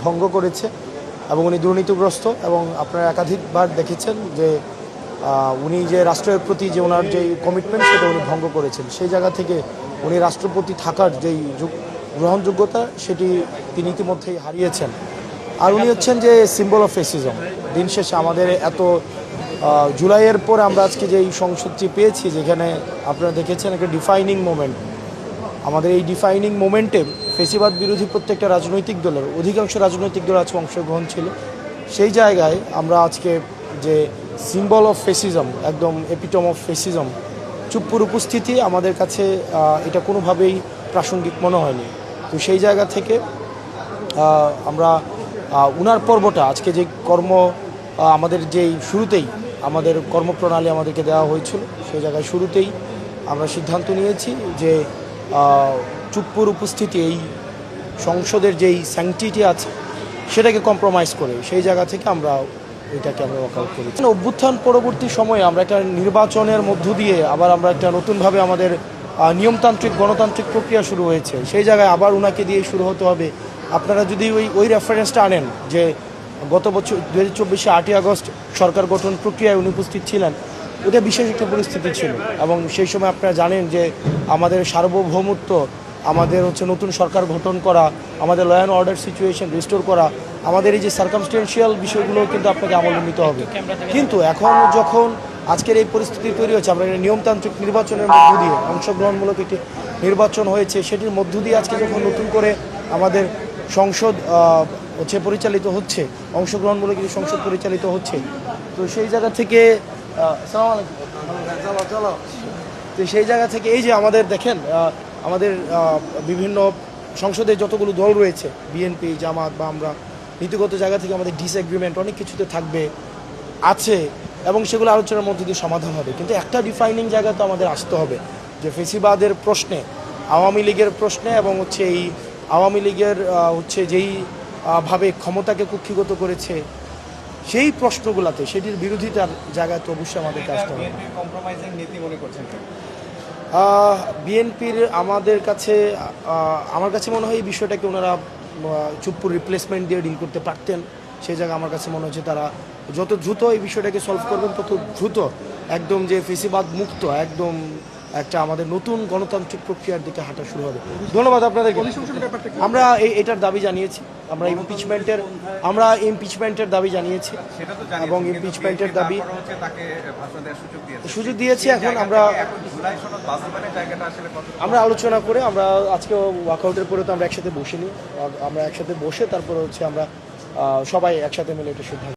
ভঙ্গ করেছে এবং উনি দুর্নীতিগ্রস্ত এবং আপনারা একাধিকবার দেখেছেন যে উনি যে রাষ্ট্রের প্রতি যে ওনার যে কমিটমেন্ট সেটা উনি ভঙ্গ করেছেন। সেই জায়গা থেকে উনি রাষ্ট্রপতি থাকার যেই গ্রহণযোগ্যতা সেটি তিনি ইতিমধ্যেই হারিয়েছেন। আর উনি হচ্ছেন যে সিম্বল অফ ফেসিজম। দিন শেষে আমাদের এত জুলাইয়ের পর আমরা আজকে যে এই সংসদটি পেয়েছি, যেখানে আপনারা দেখেছেন একটা ডিফাইনিং মোমেন্ট। আমাদের এই ডিফাইনিং মোমেন্টে ফেসিবাদ বিরোধী প্রত্যেকটা রাজনৈতিক দলের অধিকাংশ রাজনৈতিক দল আজকে অংশগ্রহণ ছিল। সেই জায়গায় আমরা আজকে যে সিম্বল অফ ফেসিজম, একদম এপিটম অফ ফেসিজম, চুপ্পুর উপস্থিতি আমাদের কাছে এটা কোনোভাবেই প্রাসঙ্গিক মনে হয়নি। তো সেই জায়গা থেকে আমরা উনার পর্বটা আজকে যে আমাদের যেই শুরুতেই আমাদের কর্মপ্রণালী আমাদেরকে দেওয়া হয়েছিল, সেই জায়গায় শুরুতেই আমরা সিদ্ধান্ত নিয়েছি যে চুপ্পুর উপস্থিতি এই সংসদের যেই স্যাংটিটি আছে সেটাকে কম্প্রোমাইজ করে সেই জায়গা থেকে আমরা ওয়ার্কআউট করি। অভ্যুত্থান পরবর্তী সময়ে আমরা একটা নির্বাচনের মধ্য দিয়ে আবার আমরা একটা নতুনভাবে আমাদের নিয়মতান্ত্রিক গণতান্ত্রিক প্রক্রিয়া শুরু হয়েছে। সেই জায়গায় আবার ওনাকে দিয়ে শুরু হতে হবে। আপনারা যদি ওই রেফারেন্সটা আনেন যে গত বছর 2024 8ই আগস্ট সরকার গঠন প্রক্রিয়ায় উনি উপস্থিত ছিলেন, ওটা বিশেষ একটা পরিস্থিতি ছিল এবং সেই সময় আপনারা জানেন যে আমাদের সার্বভৌমত্ব, আমাদের নতুন সরকার গঠন করা, আমাদের law and order situation restore করা, আমাদের এই যে সার্কামস্টেন্সিয়াল বিষয়গুলো কিন্তু আপনাকে আমলে নিতে হবে। কিন্তু এখন যখন আজকের এই পরিস্থিতি তৈরি হচ্ছে, আমরা নিয়মতান্ত্রিক নির্বাচনের মধ্য দিয়ে অংশগ্রহণমূলক একটি নির্বাচন হয়েছে, সেটির মধ্য দিয়ে আজকে যখন নতুন করে আমাদের সংসদ পরিচালিত হচ্ছে, অংশগ্রহণমূলক একটি সংসদ পরিচালিত হচ্ছে, তো সেই জায়গা থেকে তো সেই জায়গা থেকে এই যে আমাদের দেখেন আমাদের বিভিন্ন সংসদে যতগুলো দল রয়েছে, বিএনপি, জামাত বা আমরা, নীতিগত জায়গা থেকে আমাদের ডিসএগ্রিমেন্ট অনেক কিছুতে আছে এবং সেগুলো আলোচনার মধ্যে দিয়ে সমাধান হবে। কিন্তু একটা ডিফাইনিং জায়গা তো আমাদের আসতে হবে যে ফেসিবাদের প্রশ্নে, আওয়ামী লীগের প্রশ্নে এবং এই আওয়ামী লীগের যেই ভাবে ক্ষমতাকে কুক্ষিগত করেছে সেই প্রশ্নগুলোতে সেটির বিরোধিতার জায়গায় তো অবশ্যই আমাদেরকে আসতে হবে। বিএনপির আমার কাছে মনে হয় এই বিষয়টাকে ওনারা চুপ্পুর রিপ্লেসমেন্ট দিয়ে ডিল করতে পারতেন। সেই জায়গায় আমার কাছে মনে হচ্ছে তারা যত দ্রুত এই বিষয়টাকে সলভ করবেন তত দ্রুত একদম যে ফেসিবাদ মুক্ত একদম একটা আমাদের নতুন গণতান্ত্রিক প্রক্রিয়ার দিকে হাঁটা শুরু হবে। ধন্যবাদ আপনাদেরকে। আমরা এটার দাবি জানিয়েছি, আমরা ইমপিচমেন্টের দাবি জানিয়েছি এবং ইমপিচমেন্টের দাবি সুযোগ দিয়েছি। এখন আমরা আলোচনা করে আমরা আজকে ওয়ার্কআউটের পরে তো আমরা একসাথে বসে নিই, আমরা একসাথে বসে তারপরে আমরা সবাই একসাথে মিলে এটা সিদ্ধান্ত